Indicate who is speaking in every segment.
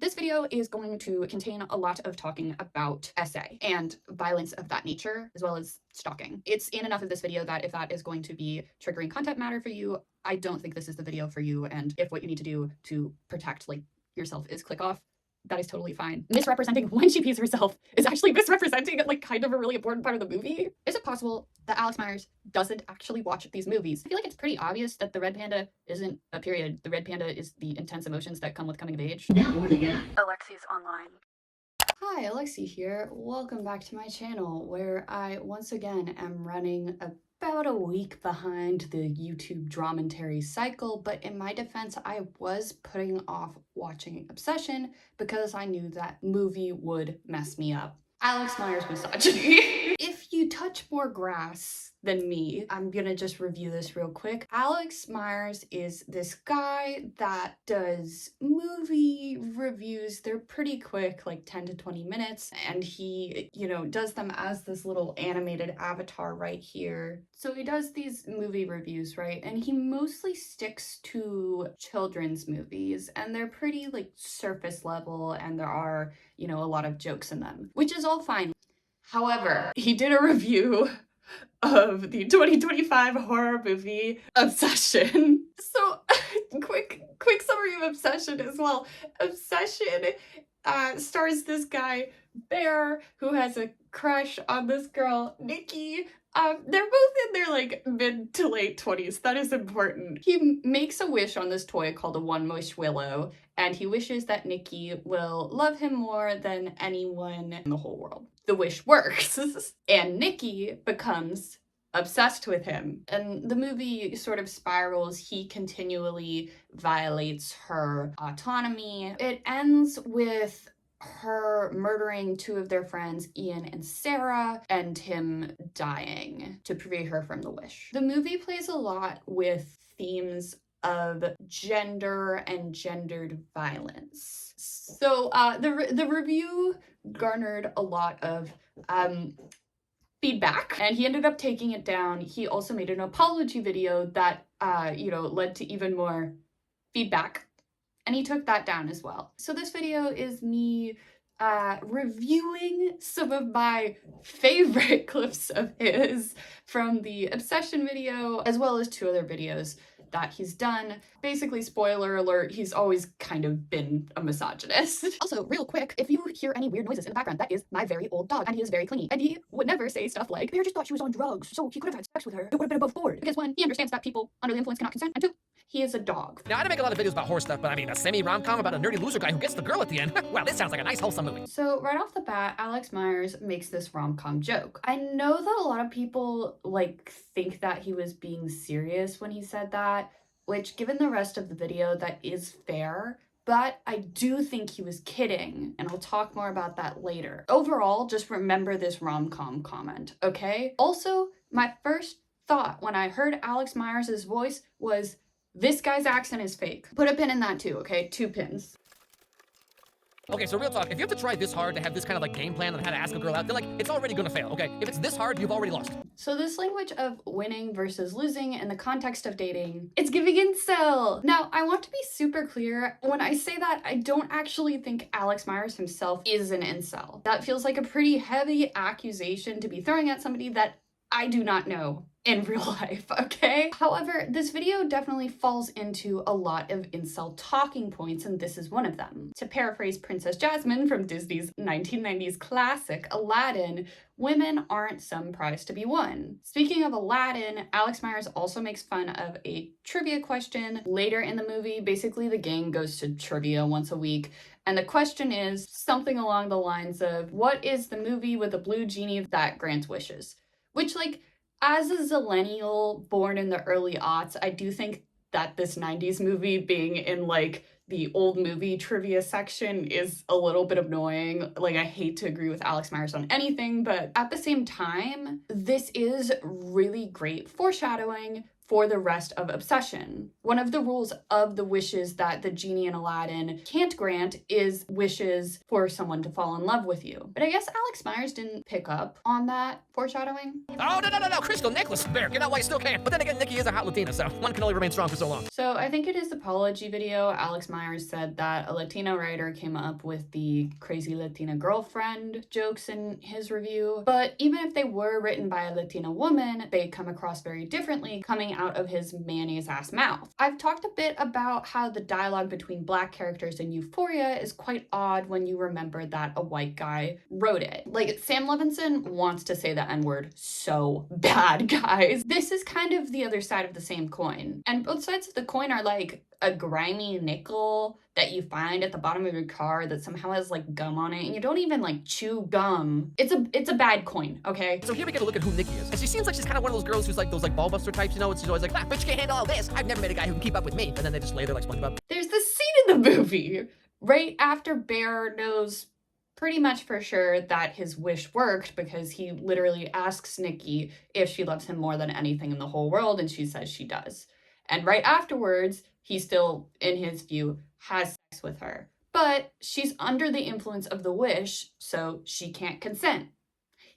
Speaker 1: This video is going to contain a lot of talking about SA and violence of that nature, as well as stalking. It's in enough of this video that if that is going to be triggering content matter for you, I don't think this is the video for you. And if what you need to do to protect yourself is click off, that is totally fine. Misrepresenting when she pees herself is actually misrepresenting kind of a really important part of the movie. Is it possible that Alex Meyers doesn't actually watch these movies? I feel like it's pretty obvious that the red panda isn't a period. The red panda is the intense emotions that come with coming of age. Alexi's online. Hi, Alexi here. Welcome back to my channel, where I once again am running about a week behind the YouTube dramentary cycle, but in my defense, I was putting off watching Obsession because I knew that movie would mess me up. Alex Meyers misogyny. If you touch more grass than me, I'm gonna just review this real quick. Alex Meyers is this guy that does movie reviews. They're pretty quick, like 10 to 20 minutes, and he, does them as this little animated avatar right here. So he does these movie reviews, right? And he mostly sticks to children's movies, and they're pretty surface level, and there are, a lot of jokes in them, which is all fine. However, he did a review of the 2025 horror movie Obsession. So quick summary of Obsession as well. Obsession stars this guy Bear, who has a crush on this girl Nikki. They're both in their mid to late 20s. That is important. He makes a wish on this toy called a One Wish Willow, and he wishes that Nikki will love him more than anyone in the whole world. The wish works, and Nikki becomes obsessed with him. And the movie sort of spirals. He continually violates her autonomy. It ends with her murdering two of their friends, Ian and Sarah, and him dying to free her from the wish. The movie plays a lot with themes of gender and gendered violence. So the review garnered a lot of feedback, and he ended up taking it down. He also made an apology video that led to even more feedback, and he took that down as well. So this video is me reviewing some of my favorite clips of his from the Obsession video, as well as two other videos that he's done. Basically, spoiler alert, he's always kind of been a misogynist. Also, real quick, if you hear any weird noises in the background, that is my very old dog, and he is very clingy. And he would never say stuff like, Bear just thought she was on drugs, so he could have had sex with her. It would have been above board. Because one, he understands that people under the influence cannot consent, and two, he is a dog.
Speaker 2: Now, I don't make a lot of videos about horror stuff, but I mean, a semi-rom-com about a nerdy loser guy who gets the girl at the end. Well, this sounds like a nice, wholesome movie.
Speaker 1: So right off the bat, Alex Meyers makes this rom-com joke. I know that a lot of people think that he was being serious when he said that, which given the rest of the video, that is fair, but I do think he was kidding, and I'll talk more about that later. Overall, just remember this rom-com comment, okay? Also, my first thought when I heard Alex Meyers' voice was, this guy's accent is fake. Put a pin in that too, okay? 2 pins.
Speaker 2: Okay, so real talk, if you have to try this hard to have this kind of game plan on how to ask a girl out, then it's already gonna fail, okay? If it's this hard, you've already lost.
Speaker 1: So this language of winning versus losing in the context of dating, it's giving incel. Now, I want to be super clear. When I say that, I don't actually think Alex Meyers himself is an incel. That feels like a pretty heavy accusation to be throwing at somebody that I do not know in real life, okay? However, this video definitely falls into a lot of incel talking points, and this is one of them. To paraphrase Princess Jasmine from Disney's 1990s classic, Aladdin, women aren't some prize to be won. Speaking of Aladdin, Alex Meyers also makes fun of a trivia question. Later in the movie, basically the gang goes to trivia once a week, and the question is something along the lines of, what is the movie with a blue genie that grants wishes? Which, as a zillennial born in the early aughts, I do think that this 90s movie being in the old movie trivia section is a little bit annoying. I hate to agree with Alex Meyers on anything, but at the same time, this is really great foreshadowing for the rest of Obsession. One of the rules of the wishes that the genie in Aladdin can't grant is wishes for someone to fall in love with you. But I guess Alex Meyers didn't pick up on that foreshadowing.
Speaker 2: Oh, no, crystal necklace, Bear. Get out while you still can. But then again, Nikki is a hot Latina, so one can only remain strong for so long.
Speaker 1: So I think in his apology video, Alex Meyers said that a Latino writer came up with the crazy Latina girlfriend jokes in his review. But even if they were written by a Latina woman, they come across very differently coming out of his mayonnaise-ass mouth. I've talked a bit about how the dialogue between Black characters in Euphoria is quite odd when you remember that a white guy wrote it. Like, Sam Levinson wants to say the N-word so bad, guys. This is kind of the other side of the same coin. And both sides of the coin are like a grimy nickel that you find at the bottom of your car that somehow has like gum on it, and you don't even like chew gum. It's a bad coin, okay?
Speaker 2: So here we get a look at who Nikki is. And she seems like she's kind of one of those girls who's like those like ballbuster types, you know? She's always like, ah, bitch, you can't handle all this. I've never met a guy who can keep up with me. And then they just lay there like SpongeBob.
Speaker 1: There's this scene in the movie right after Bear knows pretty much for sure that his wish worked, because he literally asks Nikki if she loves him more than anything in the whole world, and she says she does. And right afterwards, he still, in his view, has sex with her. But she's under the influence of the wish, so she can't consent.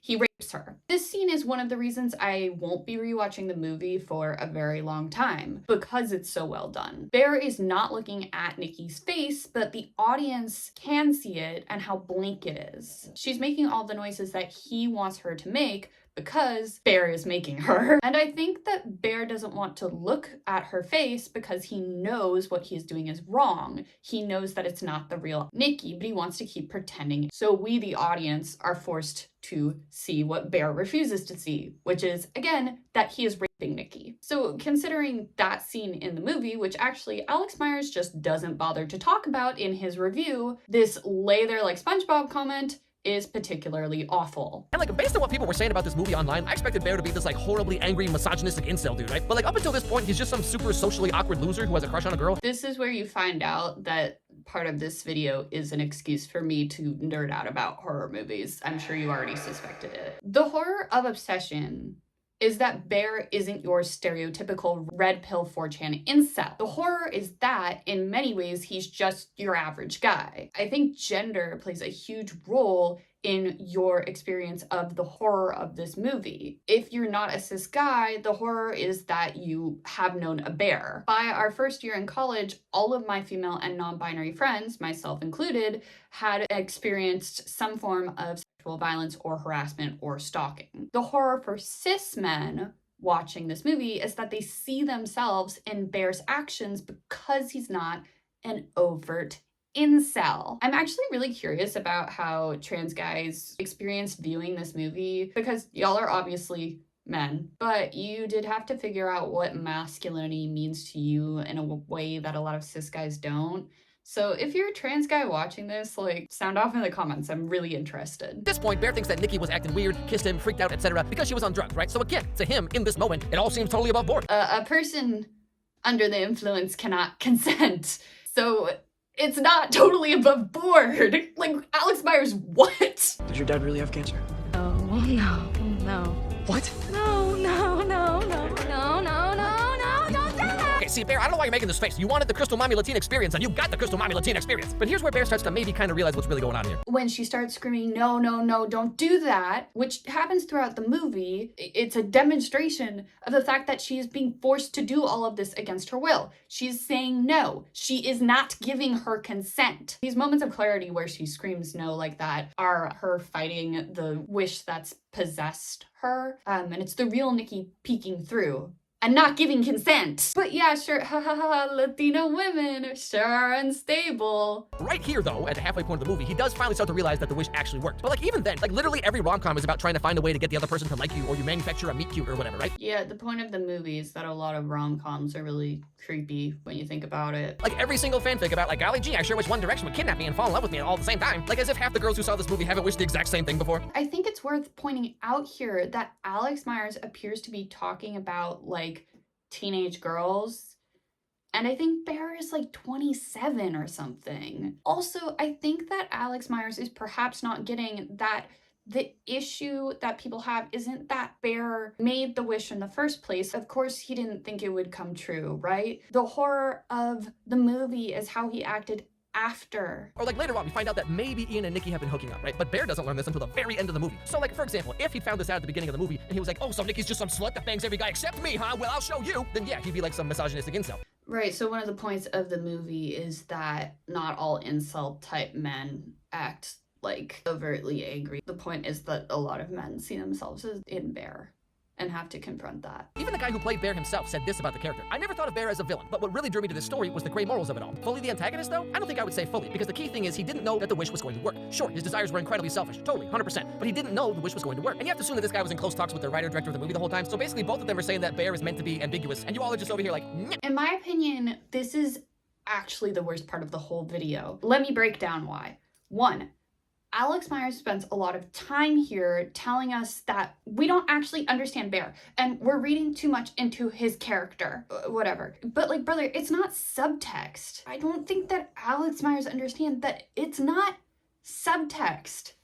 Speaker 1: He rapes her. This scene is one of the reasons I won't be rewatching the movie for a very long time, because it's so well done. Bear is not looking at Nikki's face, but the audience can see it and how blank it is. She's making all the noises that he wants her to make because Bear is making her. And I think that Bear doesn't want to look at her face because he knows what he's doing is wrong. He knows that it's not the real Nikki, but he wants to keep pretending. So we, the audience, are forced to see what Bear refuses to see, which is, again, that he is raping Nikki. So considering that scene in the movie, which actually Alex Meyers just doesn't bother to talk about in his review, this lay there like SpongeBob comment is particularly awful.
Speaker 2: And like, based on what people were saying about this movie online, I expected Bear to be this like horribly angry, misogynistic incel dude, right? But like, up until this point, he's just some super socially awkward loser who has a crush on a girl.
Speaker 1: This is where you find out that part of this video is an excuse for me to nerd out about horror movies. I'm sure you already suspected it. The horror of Obsession is that Bear isn't your stereotypical red pill 4chan incel. The horror is that, in many ways, he's just your average guy. I think gender plays a huge role in your experience of the horror of this movie. If you're not a cis guy, the horror is that you have known a bear. By our first year in college, all of my female and non-binary friends, myself included, had experienced some form of sexual violence or harassment or stalking. The horror for cis men watching this movie is that they see themselves in Bear's actions because he's not an overt incel. I'm actually really curious about how trans guys experienced viewing this movie, because y'all are obviously men, but you did have to figure out what masculinity means to you in a way that a lot of cis guys don't. So if you're a trans guy watching this, like, sound off in the comments. I'm really interested.
Speaker 2: At this point, Bear thinks that Nikki was acting weird, kissed him, freaked out, etc. because she was on drugs, right? So again, to him, in this moment, it all seems totally above board.
Speaker 1: A person under the influence cannot consent. So it's not totally above board. Like, Alex Meyers, what?
Speaker 3: Did your dad really have cancer?
Speaker 4: Oh, no.
Speaker 3: What?
Speaker 4: No, don't do that!
Speaker 2: Okay, see, Bear, I don't know why you're making this face. You wanted the Crystal Mommy Latina experience, and you got the Crystal Mommy Latina experience. But here's where Bear starts to maybe kind of realize what's really going on here.
Speaker 1: When she starts screaming, no, don't do that, which happens throughout the movie, it's a demonstration of the fact that she is being forced to do all of this against her will. She's saying no. She is not giving her consent. These moments of clarity where she screams no like that are her fighting the wish that's possessed her. And it's the real Nikki peeking through and not giving consent. But yeah, sure, Latino women sure are unstable.
Speaker 2: Right here, though, at the halfway point of the movie, he does finally start to realize that the wish actually worked. But like, even then, like, literally every rom-com is about trying to find a way to get the other person to like you, or you manufacture a meet cute or whatever, right?
Speaker 1: Yeah, the point of the movie is that a lot of rom-coms are really creepy when you think about it.
Speaker 2: Like, every single fanfic about, like, golly gee, I sure wish One Direction would kidnap me and fall in love with me all at the same time. Like, as if half the girls who saw this movie haven't wished the exact same thing before.
Speaker 1: I think it's worth pointing out here that Alex Meyers appears to be talking about, like, teenage girls, and I think Bear is like 27 or something. Also, I think that Alex Meyers is perhaps not getting that The issue that people have isn't that Bear made the wish in the first place. Of course, he didn't think it would come true, right? The horror of the movie is how he acted after.
Speaker 2: Or like later on, we find out that maybe Ian and Nikki have been hooking up, right? But Bear doesn't learn this until the very end of the movie. So like, for example, if he'd found this out at the beginning of the movie and he was like, oh, so Nikki's just some slut that bangs every guy except me, huh? Well, I'll show you. Then yeah, he'd be like some misogynistic incel.
Speaker 1: Right, so one of the points of the movie is that not all incel type men act like overtly angry. The point is that a lot of men see themselves as in Bear and have to confront that.
Speaker 2: Even the guy who played Bear himself said this about the character. I never thought of Bear as a villain, but what really drew me to this story was the gray morals of it all. Fully the antagonist, though? I don't think I would say fully, because the key thing is he didn't know that the wish was going to work. Sure, his desires were incredibly selfish, totally, 100%, but he didn't know the wish was going to work. And you have to assume that this guy was in close talks with the writer-director of the movie the whole time, so basically both of them are saying that Bear is meant to be ambiguous, and you all are just over here like, nyeh.
Speaker 1: In my opinion, this is actually the worst part of the whole video. Let me break down why. 1. Alex Meyers spends a lot of time here telling us that we don't actually understand Bear and we're reading too much into his character, whatever. But like, brother, it's not subtext. I don't think that Alex Meyers understands that it's not subtext.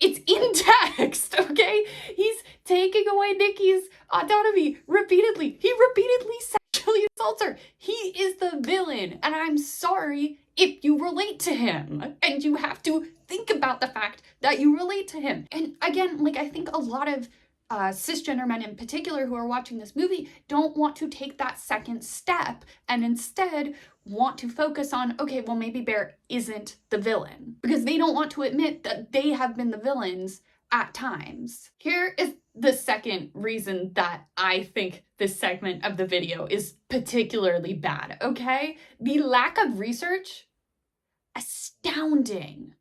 Speaker 1: It's in text, okay? He's taking away Nikki's autonomy repeatedly. He repeatedly sexually assaults her. He is the villain, and I'm sorry if you relate to him. And you have to think about the fact that you relate to him. And again, like, I think a lot of cisgender men in particular who are watching this movie don't want to take that second step and instead want to focus on, okay, well, maybe Bear isn't the villain, because they don't want to admit that they have been the villains at times. Here is the second reason that I think this segment of the video is particularly bad, okay? The lack of research, astounding.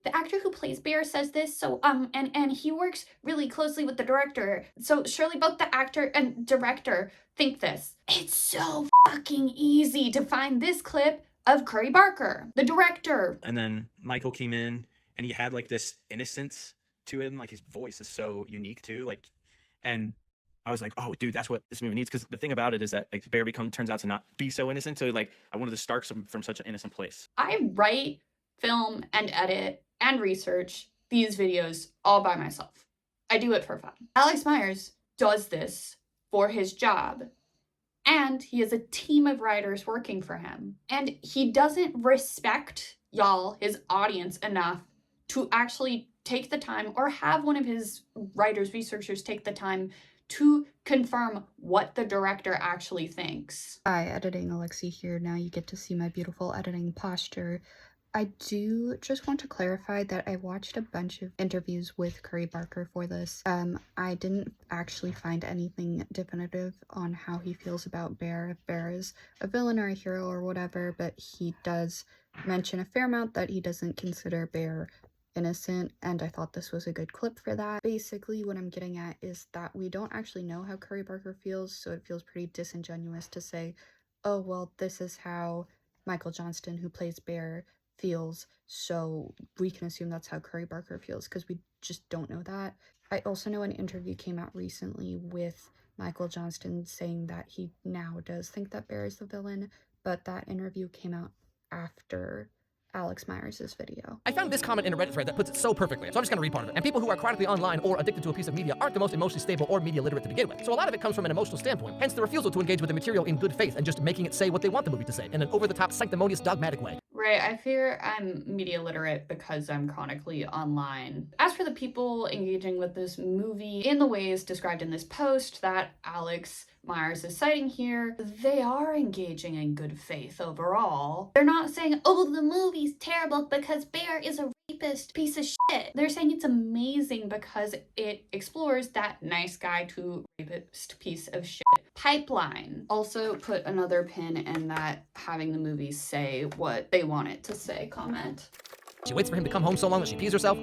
Speaker 1: The actor who plays Bear says this, so and he works really closely with the director. So surely both the actor and director think this. It's so fucking easy to find this clip of Curry Barker, the director.
Speaker 3: And then Michael came in and he had like this innocence to him, like his voice is so unique too, like, and I was like, oh dude, that's what this movie needs. Because the thing about it is that like Bear turns out to not be so innocent, so like I wanted to start from such an innocent place.
Speaker 1: I write, film, and edit and research these videos all by myself. I do it for fun. Alex Meyers does this for his job, and he has a team of writers working for him. And he doesn't respect y'all, his audience, enough to actually take the time or have one of his writers, researchers take the time to confirm what the director actually thinks.
Speaker 5: Hi, editing Alexi here. Now you get to see my beautiful editing posture. I do just want to clarify that I watched a bunch of interviews with Curry Barker for this. I didn't actually find anything definitive on how he feels about Bear, if Bear is a villain or a hero or whatever, but he does mention a fair amount that he doesn't consider Bear innocent, and I thought this was a good clip for that. Basically, what I'm getting at is that we don't actually know how Curry Barker feels, so it feels pretty disingenuous to say, oh, well, this is how Michael Johnston, who plays Bear, feels, so we can assume that's how Curry Barker feels, because we just don't know that. I also know an interview came out recently with Michael Johnston saying that he now does think that Bear is the villain, but that interview came out after Alex Meyers' video.
Speaker 2: I found this comment in a Reddit thread that puts it so perfectly, so I'm just gonna read part of it. And people who are chronically online or addicted to a piece of media aren't the most emotionally stable or media literate to begin with. So a lot of it comes from an emotional standpoint, hence the refusal to engage with the material in good faith and just making it say what they want the movie to say in an over-the-top, sanctimonious, dogmatic way.
Speaker 1: Right, I fear I'm media literate because I'm chronically online. As for the people engaging with this movie in the ways described in this post that Alex Meyers is citing here, they are engaging in good faith overall. They're not saying, oh, the movie's terrible because Bear is a rapist piece of shit. They're saying it's amazing because it explores that nice guy to rapist piece of shit pipeline. Also put another pin in that having the movie say what they want it to say comment.
Speaker 2: She waits for him to come home so long that she pees herself.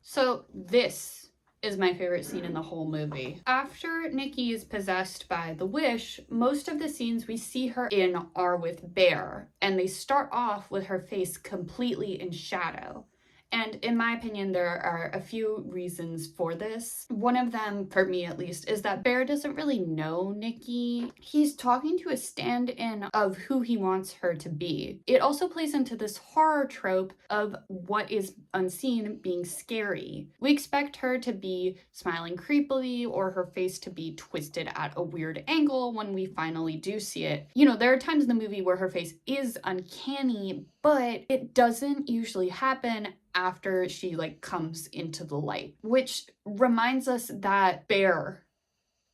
Speaker 1: So this is my favorite scene in the whole movie. After Nikki is possessed by the wish, most of the scenes we see her in are with Bear, and they start off with her face completely in shadow. And in my opinion, there are a few reasons for this. One of them, for me at least, is that Bear doesn't really know Nikki. He's talking to a stand-in of who he wants her to be. It also plays into this horror trope of what is unseen being scary. We expect her to be smiling creepily or her face to be twisted at a weird angle when we finally do see it. You know, there are times in the movie where her face is uncanny, but it doesn't usually happen after she like comes into the light, which reminds us that Bear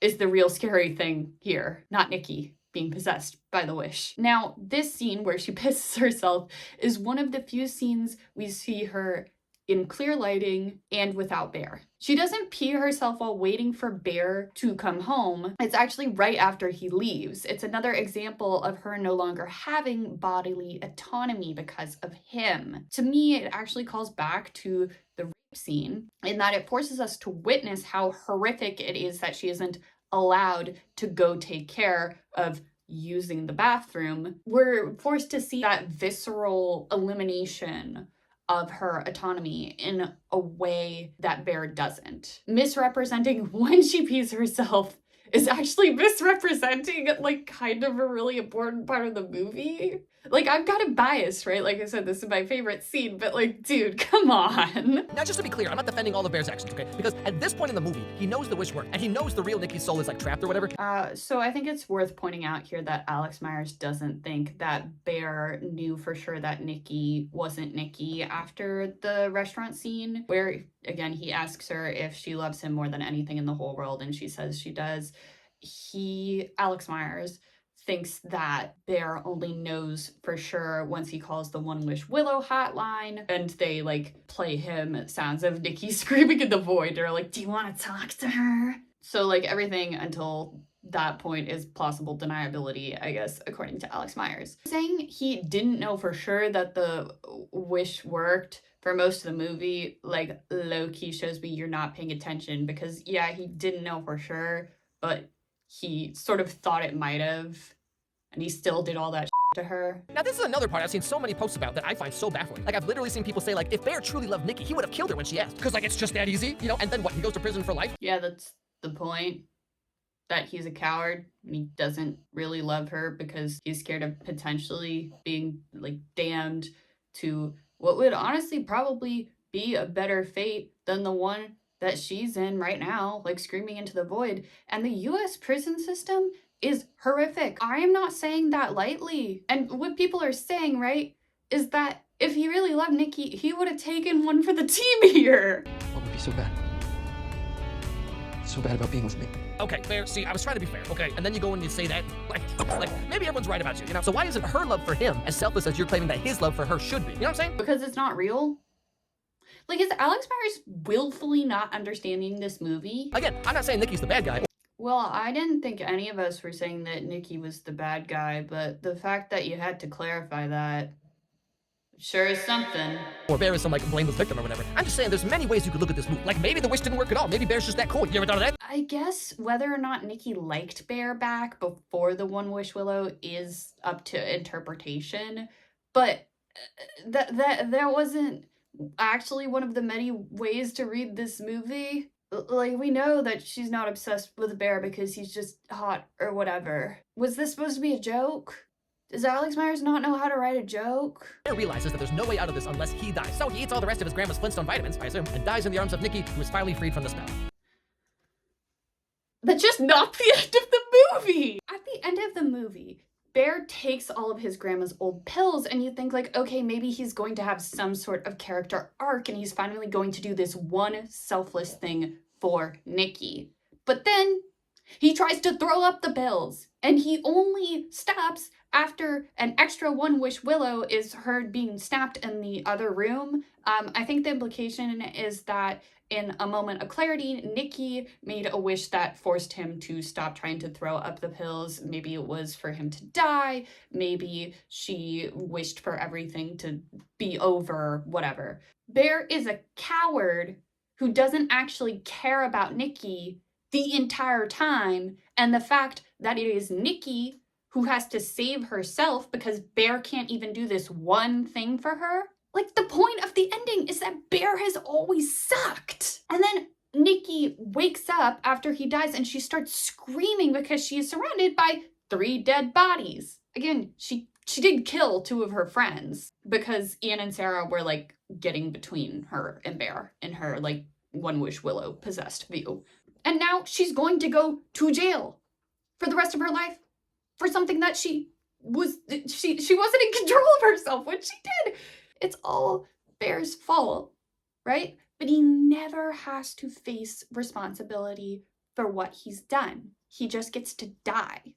Speaker 1: is the real scary thing here, not Nikki being possessed by the wish. Now, this scene where she pisses herself is one of the few scenes we see her in clear lighting and without Bear. She doesn't pee herself while waiting for Bear to come home. It's actually right after he leaves. It's another example of her no longer having bodily autonomy because of him. To me, it actually calls back to the rape scene in that it forces us to witness how horrific it is that she isn't allowed to go take care of using the bathroom. We're forced to see that visceral elimination of her autonomy in a way that Bear doesn't. Misrepresenting when she pees herself is actually misrepresenting like kind of a really important part of the movie. Like, I've got a bias, right? Like I said, this is my favorite scene, but like, dude, come on.
Speaker 2: Now, just to be clear, I'm not defending all of Bear's actions, okay? Because at this point in the movie, he knows the wish worked, and he knows the real Nikki's soul is like trapped or whatever.
Speaker 1: So I think it's worth pointing out here that Alex Meyers doesn't think that Bear knew for sure that Nikki wasn't Nikki after the restaurant scene, where, again, he asks her if she loves him more than anything in the whole world, and she says she does. Alex Meyers, thinks that Bear only knows for sure once he calls the One Wish Willow hotline and they like play him sounds of Nikki screaming in the void or like, do you want to talk to her? So like everything until that point is plausible deniability, I guess, according to Alex Meyers. Saying he didn't know for sure that the wish worked for most of the movie, like low-key shows me you're not paying attention because yeah, he didn't know for sure, but he sort of thought it might have. And he still did all that to her.
Speaker 2: Now, this is another part I've seen so many posts about that I find so baffling. Like, I've literally seen people say, like, if Bear truly loved Nikki, he would have killed her when she asked. Because, like, it's just that easy, you know? And then what? He goes to prison for life?
Speaker 1: Yeah, that's the point. That he's a coward and he doesn't really love her because he's scared of potentially being, like, damned to what would honestly probably be a better fate than the one that she's in right now, like, screaming into the void. And the US prison system is horrific. I am not saying that lightly. And what people are saying, right, is that if he really loved Nikki, he would have taken one for the team here.
Speaker 6: What would be so bad? So bad about being with me?
Speaker 2: Okay, fair. See, I was trying to be fair, okay? And then you go and you say that, like maybe everyone's right about you, you know? So why isn't her love for him as selfless as you're claiming that his love for her should be? You know what I'm saying?
Speaker 1: Because it's not real. Like, is Alex Meyers willfully not understanding this movie?
Speaker 2: Again, I'm not saying Nikki's the bad guy.
Speaker 1: Well, I didn't think any of us were saying that Nikki was the bad guy, but the fact that you had to clarify that sure is something.
Speaker 2: Or Bear is some, like, blameless victim or whatever. I'm just saying there's many ways you could look at this movie. Like, maybe the wish didn't work at all. Maybe Bear's just that cool. You ever thought of that?
Speaker 1: I guess whether or not Nikki liked Bear back before the One Wish Willow is up to interpretation, but that wasn't actually one of the many ways to read this movie. Like, we know that she's not obsessed with Bear because he's just hot or whatever. Was this supposed to be a joke? Does Alex Meyers not know how to write a joke?
Speaker 2: Bear realizes that there's no way out of this unless he dies. So he eats all the rest of his grandma's Flintstone vitamins, I assume, and dies in the arms of Nikki, who is finally freed from the spell.
Speaker 1: That's just not the end of the movie! At the end of the movie, Bear takes all of his grandma's old pills and you think like, okay, maybe he's going to have some sort of character arc and he's finally going to do this one selfless thing for Nikki. But then he tries to throw up the pills and he only stops after an extra One Wish Willow is heard being snapped in the other room. I think the implication is that in a moment of clarity, Nikki made a wish that forced him to stop trying to throw up the pills. Maybe it was for him to die. Maybe she wished for everything to be over, whatever. Bear is a coward who doesn't actually care about Nikki the entire time. And the fact that it is Nikki who has to save herself because Bear can't even do this one thing for her Like, the point of the ending is that Bear has always sucked. And then Nikki wakes up after he dies and she starts screaming because she is surrounded by 3 dead bodies. Again, she did kill 2 of her friends because Ian and Sarah were like getting between her and Bear in her like One Wish Willow possessed view. And now she's going to go to jail for the rest of her life for something that she wasn't in control of herself when she did. It's all Bear's fault, right? But he never has to face responsibility for what he's done. He just gets to die.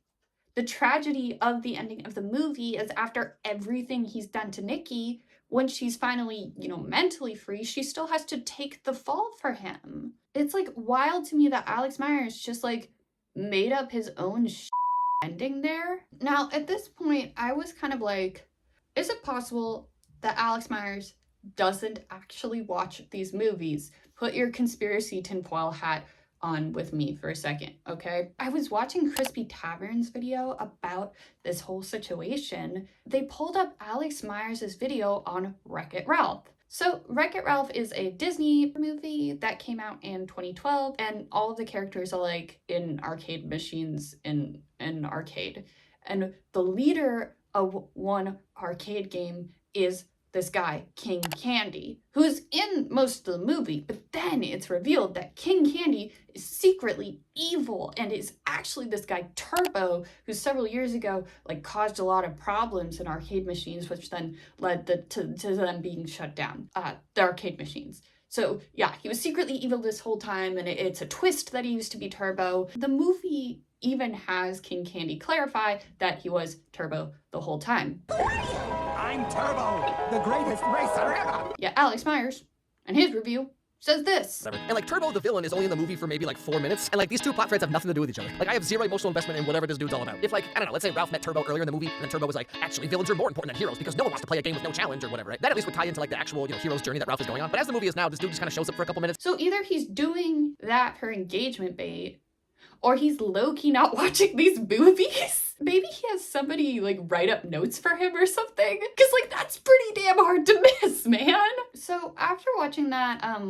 Speaker 1: The tragedy of the ending of the movie is after everything he's done to Nikki, when she's finally, mentally free, she still has to take the fall for him. It's like wild to me that Alex Meyers just like made up his own ending there. Now, at this point, I was kind of like, is it possible that Alex Meyers doesn't actually watch these movies? Put your conspiracy tinfoil hat on with me for a second, okay? I was watching Crispy Tavern's video about this whole situation. They pulled up Alex Meyers' video on Wreck-It Ralph. So Wreck-It Ralph is a Disney movie that came out in 2012, and all of the characters are like in arcade machines in an arcade. And the leader of one arcade game is this guy, King Candy, who's in most of the movie, but then it's revealed that King Candy is secretly evil and is actually this guy Turbo, who several years ago like caused a lot of problems in arcade machines, which then led to them being shut down, the arcade machines. So yeah, he was secretly evil this whole time, and it's a twist that he used to be Turbo. The movie even has King Candy clarify that he was Turbo the whole time.
Speaker 7: I'm Turbo, the greatest racer ever!
Speaker 1: Yeah, Alex Meyers, in his review, says this.
Speaker 2: And like Turbo the villain is only in the movie for maybe like 4 minutes, and like these 2 plot threads have nothing to do with each other. Like I have zero emotional investment in whatever this dude's all about. If like, I don't know, let's say Ralph met Turbo earlier in the movie, and then Turbo was like, actually villains are more important than heroes because no one wants to play a game with no challenge or whatever, right? That at least would tie into like the actual, hero's journey that Ralph is going on. But as the movie is now, this dude just kind of shows up for a couple minutes.
Speaker 1: So either he's doing that for engagement bait, or he's low-key not watching these movies. Maybe he has somebody like write up notes for him or something, because like that's pretty damn hard to miss, man. So after watching that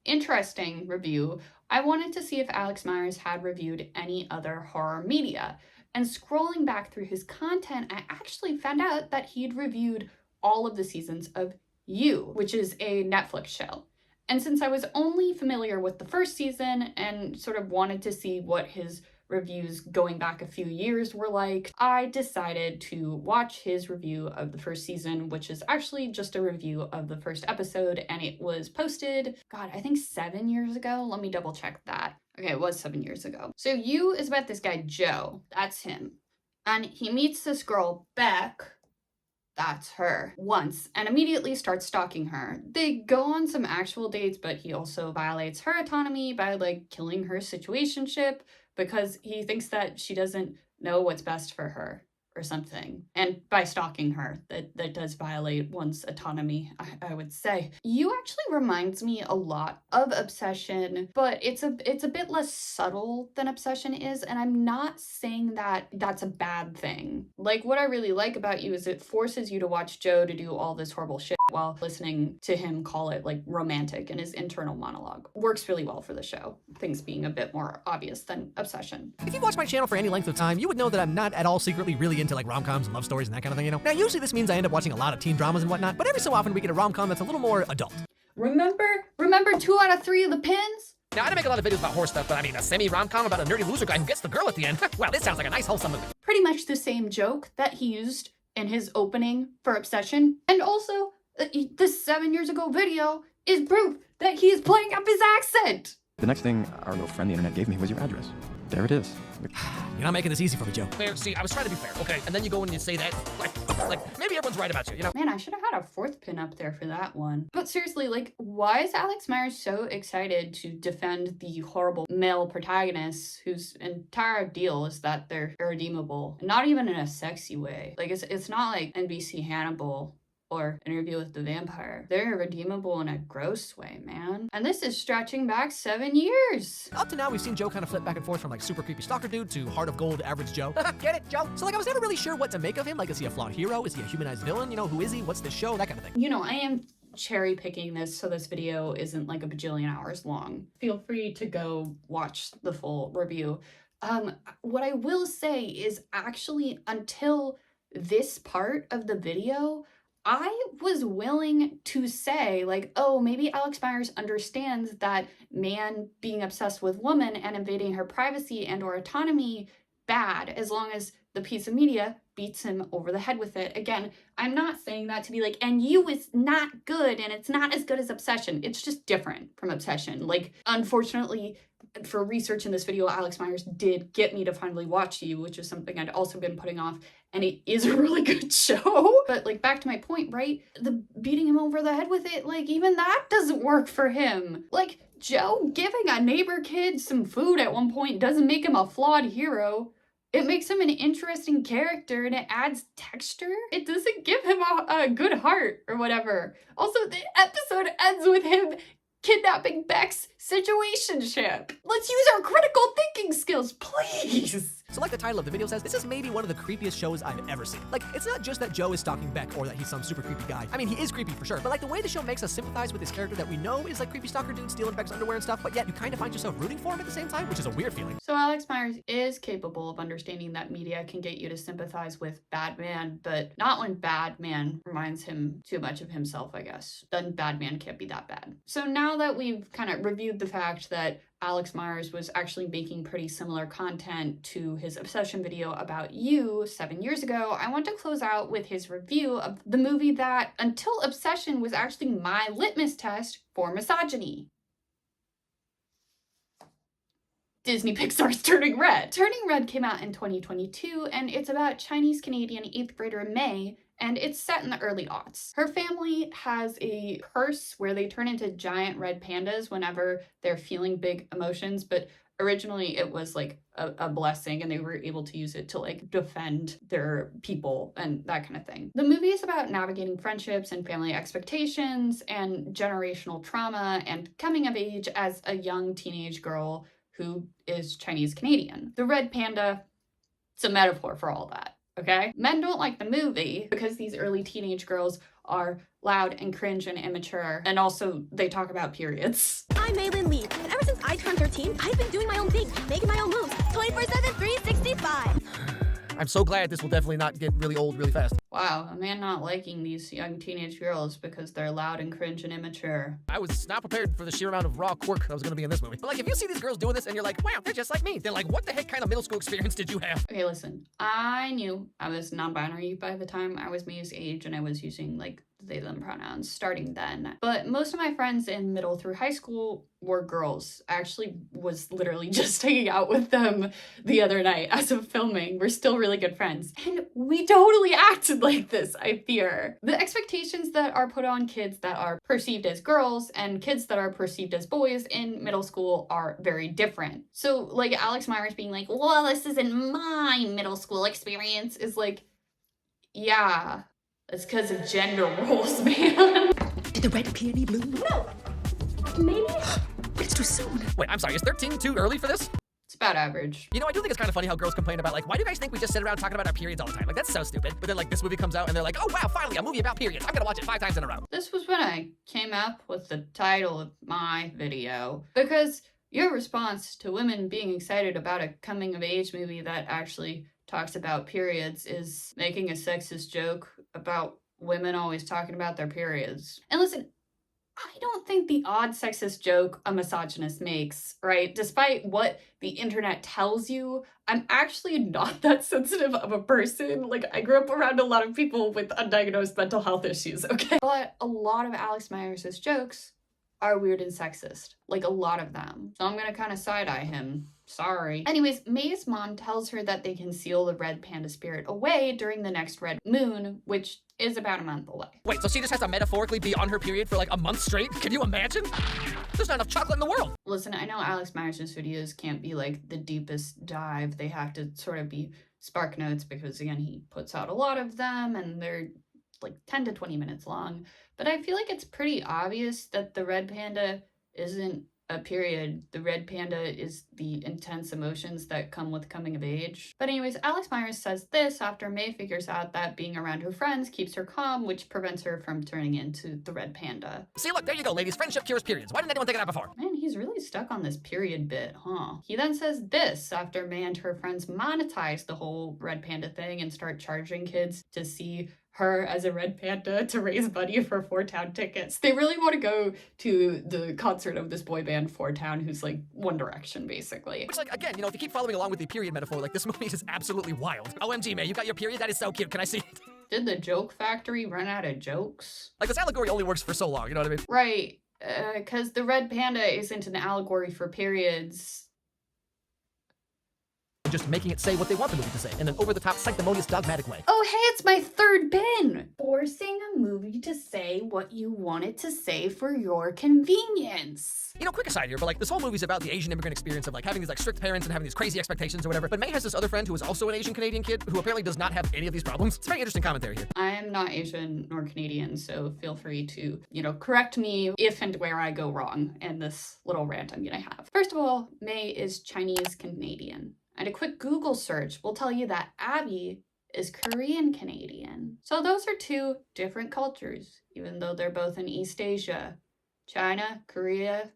Speaker 1: interesting review, I wanted to see if Alex Meyers had reviewed any other horror media. And scrolling back through his content, I actually found out that he'd reviewed all of the seasons of You, which is a Netflix show. And since I was only familiar with the first season and sort of wanted to see what his reviews going back a few years were like, I decided to watch his review of the first season, which is actually just a review of the first episode, and it was posted, God, I think 7 years ago. Let me double check that. Okay, it was 7 years ago. So You is about this guy, Joe. That's him. And he meets this girl, Beck. That's her. Once, and immediately starts stalking her. They go on some actual dates, but he also violates her autonomy by like killing her situationship because he thinks that she doesn't know what's best for her or something. And by stalking her, that does violate one's autonomy, I would say. You actually reminds me a lot of Obsession, but it's a bit less subtle than Obsession is, and I'm not saying that that's a bad thing. Like, what I really like about You is it forces you to watch Joe to do all this horrible shit while listening to him call it like romantic in his internal monologue. Works really well for the show, things being a bit more obvious than Obsession.
Speaker 2: If you've watched my channel for any length of time, you would know that I'm not at all secretly really into like rom-coms and love stories and that kind of thing, Now, usually this means I end up watching a lot of teen dramas and whatnot, but every so often we get a rom-com that's a little more adult.
Speaker 1: Remember 2 out of 3 of the pins?
Speaker 2: Now, I don't make a lot of videos about horror stuff, but I mean, a semi-rom-com about a nerdy loser guy who gets the girl at the end. Wow, this sounds like a nice wholesome movie.
Speaker 1: Pretty much the same joke that he used in his opening for Obsession. And also, this 7 years ago video is proof that he is playing up his accent.
Speaker 6: The next thing our little friend the internet gave me was your address. There it is.
Speaker 2: You're not making this easy for me, Joe. Fair, see, I was trying to be fair, okay? And then you go and you say that, like maybe everyone's right about you,
Speaker 1: Man, I should have had a 4th pin up there for that one. But seriously, like, why is Alex Meyers so excited to defend the horrible male protagonists whose entire deal is that they're irredeemable? Not even in a sexy way. Like, it's not like NBC Hannibal, or Interview with the Vampire. They're redeemable in a gross way, man. And this is stretching back 7 years.
Speaker 2: Up to now, we've seen Joe kind of flip back and forth from like super creepy stalker dude to heart of gold average Joe. Get it, Joe? So like I was never really sure what to make of him. Like, is he a flawed hero? Is he a humanized villain? You know, who is he? What's this show? That kind of thing.
Speaker 1: You know, I am cherry picking this so this video isn't like a bajillion hours long. Feel free to go watch the full review. What I will say is actually until this part of the video, I was willing to say like, oh, maybe Alex Meyers understands that man being obsessed with woman and invading her privacy and or autonomy bad, as long as the piece of media beats him over the head with it. Again, I'm not saying that to be like, and you is not good and it's not as good as Obsession. It's just different from Obsession. Like, unfortunately, for research in this video, Alex Meyers did get me to finally watch You, which is something I'd also been putting off, and it is a really good show. But like, back to my point, right? The beating him over the head with it, like, even that doesn't work for him. Like, Joe giving a neighbor kid some food at one point doesn't make him a flawed hero. It makes him an interesting character and it adds texture. It doesn't give him a good heart or whatever. Also, the episode ends with him kidnapping Beck's situationship. Let's use our critical thinking skills, please.
Speaker 2: So like the title of the video says, this is maybe one of the creepiest shows I've ever seen. Like, it's not just that Joe is stalking Beck or that he's some super creepy guy. I mean, he is creepy for sure, but like the way the show makes us sympathize with this character that we know is like creepy stalker dude stealing Beck's underwear and stuff, but yet you kind of find yourself rooting for him at the same time, which is a weird feeling.
Speaker 1: So Alex Meyers is capable of understanding that media can get you to sympathize with bad man, but not when bad man reminds him too much of himself, I guess. Then bad man can't be that bad. So now that we've kind of reviewed the fact that Alex Meyers was actually making pretty similar content to his Obsession video about You 7 years ago, I want to close out with his review of the movie that, until Obsession, was actually my litmus test for misogyny. Disney Pixar's Turning Red. Turning Red came out in 2022, and it's about Chinese-Canadian 8th grader May, and it's set in the early aughts. Her family has a curse where they turn into giant red pandas whenever they're feeling big emotions, but originally it was like a blessing and they were able to use it to like defend their people and that kind of thing. The movie is about navigating friendships and family expectations and generational trauma and coming of age as a young teenage girl who is Chinese Canadian. The red panda, it's a metaphor for all that. Okay? Men don't like the movie because these early teenage girls are loud and cringe and immature, and also they talk about periods.
Speaker 4: I'm Maylin Lee, and ever since I turned 13, I've been doing my own thing, making my own moves, 24/7, 365.
Speaker 2: I'm so glad this will definitely not get really old really fast.
Speaker 1: Wow, a man not liking these young teenage girls because they're loud and cringe and immature.
Speaker 2: I was not prepared for the sheer amount of raw quirk that was going to be in this movie. But like, if you see these girls doing this and you're like, wow, they're just like me, then like, what the heck kind of middle school experience did you have?
Speaker 1: Okay, listen, I knew I was non-binary by the time I was Mia's age and I was using like they, them pronouns starting then. But most of my friends in middle through high school were girls. I actually was literally just hanging out with them the other night as of filming. We're still really good friends. And we totally acted like this, I fear. The expectations that are put on kids that are perceived as girls and kids that are perceived as boys in middle school are very different. So like Alex Meyers being like, well, this isn't my middle school experience is like, yeah, it's because of gender roles, man.
Speaker 2: Did the red peony bloom?
Speaker 4: No, maybe, but it's too soon.
Speaker 2: Wait, I'm sorry, is 13 too early for this?
Speaker 1: It's about average.
Speaker 2: You know, I do think it's kind of funny how girls complain about, like, why do you guys think we just sit around talking about our periods all the time? Like, that's so stupid. But then, like, this movie comes out and they're like, oh, wow, finally, a movie about periods. I'm gonna watch it 5 times in a row.
Speaker 1: This was when I came up with the title of my video, because your response to women being excited about a coming-of-age movie that actually talks about periods is making a sexist joke about women always talking about their periods. And listen, I don't think the odd sexist joke a misogynist makes, right? Despite what the internet tells you, I'm actually not that sensitive of a person. Like, I grew up around a lot of people with undiagnosed mental health issues, okay? But a lot of Alex Meyers' jokes are weird and sexist. Like, a lot of them. So I'm gonna kind of side-eye him. Sorry. Anyways, May's mom tells her that they can seal the red panda spirit away during the next red moon, which is about a month away.
Speaker 2: Wait, so she just has to metaphorically be on her period for like a month straight? Can you imagine? There's not enough chocolate in the world.
Speaker 1: Listen, I know Alex Meyers' videos can't be like the deepest dive. They have to sort of be spark notes because, again, he puts out a lot of them and they're like 10 to 20 minutes long, but I feel like it's pretty obvious that the red panda isn't a period. The red panda is the intense emotions that come with coming of age. But anyways, Alex Meyers says this after May figures out that being around her friends keeps her calm, which prevents her from turning into the red panda.
Speaker 2: See, look, there you go, ladies. Friendship cures periods. Why didn't anyone think of that before?
Speaker 1: Man, he's really stuck on this period bit, huh? He then says this after May and her friends monetize the whole red panda thing and start charging kids to see her as a red panda to raise money for Four Town tickets. They really want to go to the concert of this boy band Four Town, who's like One Direction, basically.
Speaker 2: Which, like, again, you know, if you keep following along with the period metaphor, like, this movie is absolutely wild. OMG, May, you got your period? That is so cute. Can I see it?
Speaker 1: Did the joke factory run out of jokes?
Speaker 2: Like, this allegory only works for so long, you know what I mean?
Speaker 1: Right, because the red panda isn't an allegory for periods.
Speaker 2: Just making it say what they want the movie to say in an over-the-top, sanctimonious, dogmatic way.
Speaker 1: Oh, hey, it's my third bin! Forcing a movie to say what you want it to say for your convenience.
Speaker 2: You know, quick aside here, but like, this whole movie's about the Asian immigrant experience of like having these like strict parents and having these crazy expectations or whatever. But May has this other friend who is also an Asian Canadian kid who apparently does not have any of these problems. It's a very interesting commentary here.
Speaker 1: I am not Asian nor Canadian, so feel free to, correct me if and where I go wrong in this little rant I'm gonna have. First of all, May is Chinese Canadian. And a quick Google search will tell you that Abby is Korean Canadian. So those are two different cultures, even though they're both in East Asia. China, Korea,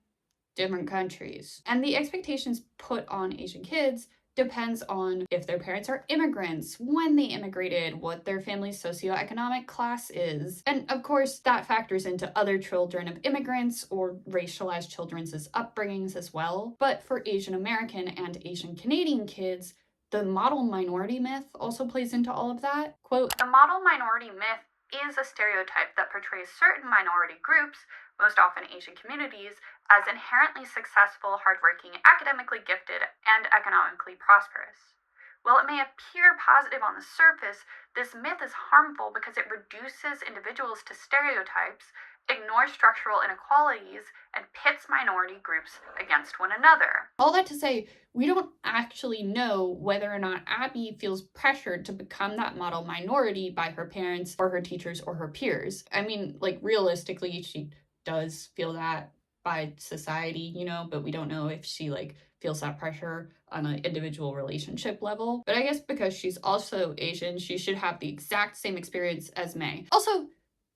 Speaker 1: different countries. And the expectations put on Asian kids depends on if their parents are immigrants, when they immigrated, what their family's socioeconomic class is. And of course, that factors into other children of immigrants or racialized children's upbringings as well. But for Asian American and Asian Canadian kids, the model minority myth also plays into all of that. Quote, "The model minority myth is a stereotype that portrays certain minority groups, most often Asian communities, as inherently successful, hardworking, academically gifted, and economically prosperous. While it may appear positive on the surface, this myth is harmful because it reduces individuals to stereotypes, ignores structural inequalities, and pits minority groups against one another." All that to say, we don't actually know whether or not Abby feels pressured to become that model minority by her parents or her teachers or her peers. I mean, like, realistically, she does feel that by society, but we don't know if she feels that pressure on an individual relationship level. But I guess because she's also Asian, she should have the exact same experience as May. Also,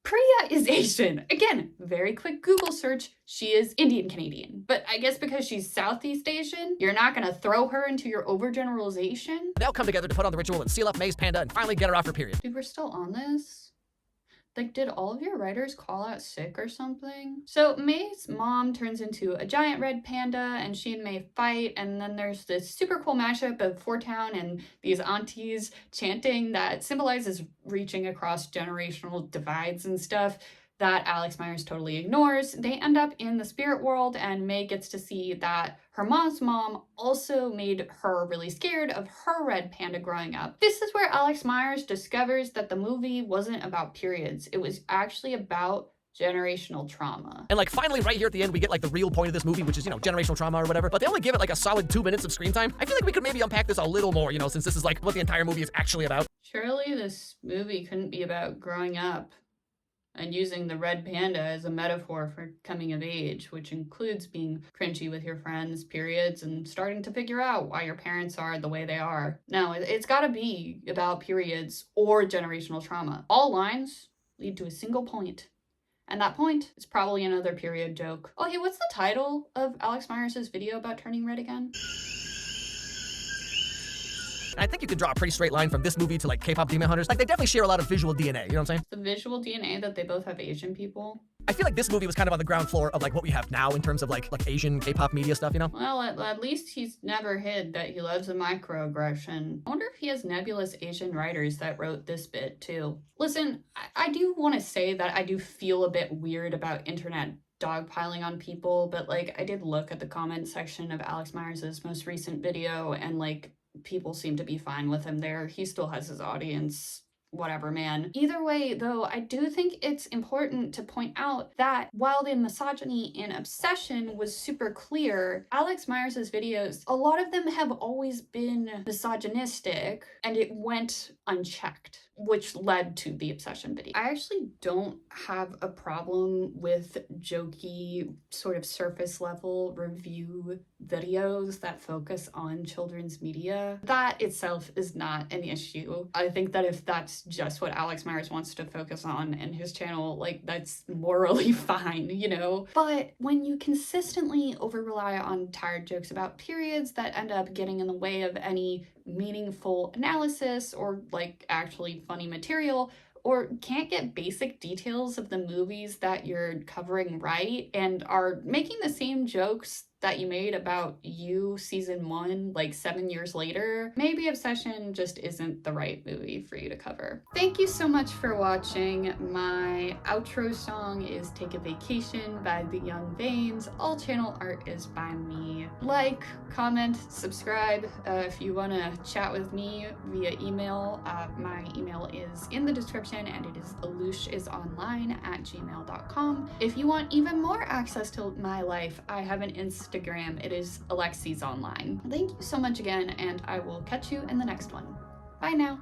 Speaker 1: Priya is Asian. Again, very quick Google search, she is Indian Canadian. But I guess because she's Southeast Asian, you're not gonna throw her into your overgeneralization.
Speaker 2: They all come together to put on the ritual and seal up May's panda and finally get her off her period.
Speaker 1: Dude, we're still on this? Did all of your writers call out sick or something? So May's mom turns into a giant red panda and she and May fight, and then there's this super cool mashup of Four Town and these aunties chanting that symbolizes reaching across generational divides and stuff that Alex Meyers totally ignores. They end up in the spirit world, and May gets to see that her mom's mom also made her really scared of her red panda growing up. This is where Alex Meyers discovers that the movie wasn't about periods. It was actually about generational trauma.
Speaker 2: And finally right here at the end, we get the real point of this movie, which is, generational trauma or whatever, but they only give it a solid 2 minutes of screen time. I feel like we could maybe unpack this a little more, since this is what the entire movie is actually about.
Speaker 1: Surely this movie couldn't be about growing up and using the red panda as a metaphor for coming of age, which includes being cringy with your friends, periods, and starting to figure out why your parents are the way they are. No, it's gotta be about periods or generational trauma. All lines lead to a single point. And that point is probably another period joke. Oh, hey, what's the title of Alex Meyers' video about turning red again?
Speaker 2: And I think you could draw a pretty straight line from this movie to K-pop Demon Hunters. They definitely share a lot of visual DNA, you know what I'm saying?
Speaker 1: The visual DNA that they both have Asian people.
Speaker 2: I feel like this movie was kind of on the ground floor of what we have now in terms of Asian K-pop media stuff,
Speaker 1: Well, at least he's never hid that he loves a microaggression. I wonder if he has nebulous Asian writers that wrote this bit too. Listen, I do want to say that I do feel a bit weird about internet dogpiling on people, but I did look at the comment section of Alex Meyers' most recent video, and people seem to be fine with him there. He still has his audience. Whatever, man. Either way, though, I do think it's important to point out that while the misogyny and obsession was super clear, Alex Meyers' videos, a lot of them have always been misogynistic, and it went unchecked. which led to the obsession video. I actually don't have a problem with jokey, sort of surface level review videos that focus on children's media. That itself is not an issue. I think that if that's just what Alex Meyers wants to focus on in his channel, like, that's morally fine, you know? But when you consistently over-rely on tired jokes about periods that end up getting in the way of any meaningful analysis or like actually funny material, or can't get basic details of the movies that you're covering right, and are making the same jokes that you made about You season 1 like 7 years later, maybe Obsession just isn't the right movie for you to cover. Thank you so much for watching. My outro song is Take a Vacation by The Young Vanes. All channel art is by me. Like, comment, subscribe if you want to chat with me via email. My email is in the description, and it is alushesonline@gmail.com. If you want even more access to my life, I have an Instagram. It is Alexi's Online. Thank you so much again, and I will catch you in the next one. Bye now.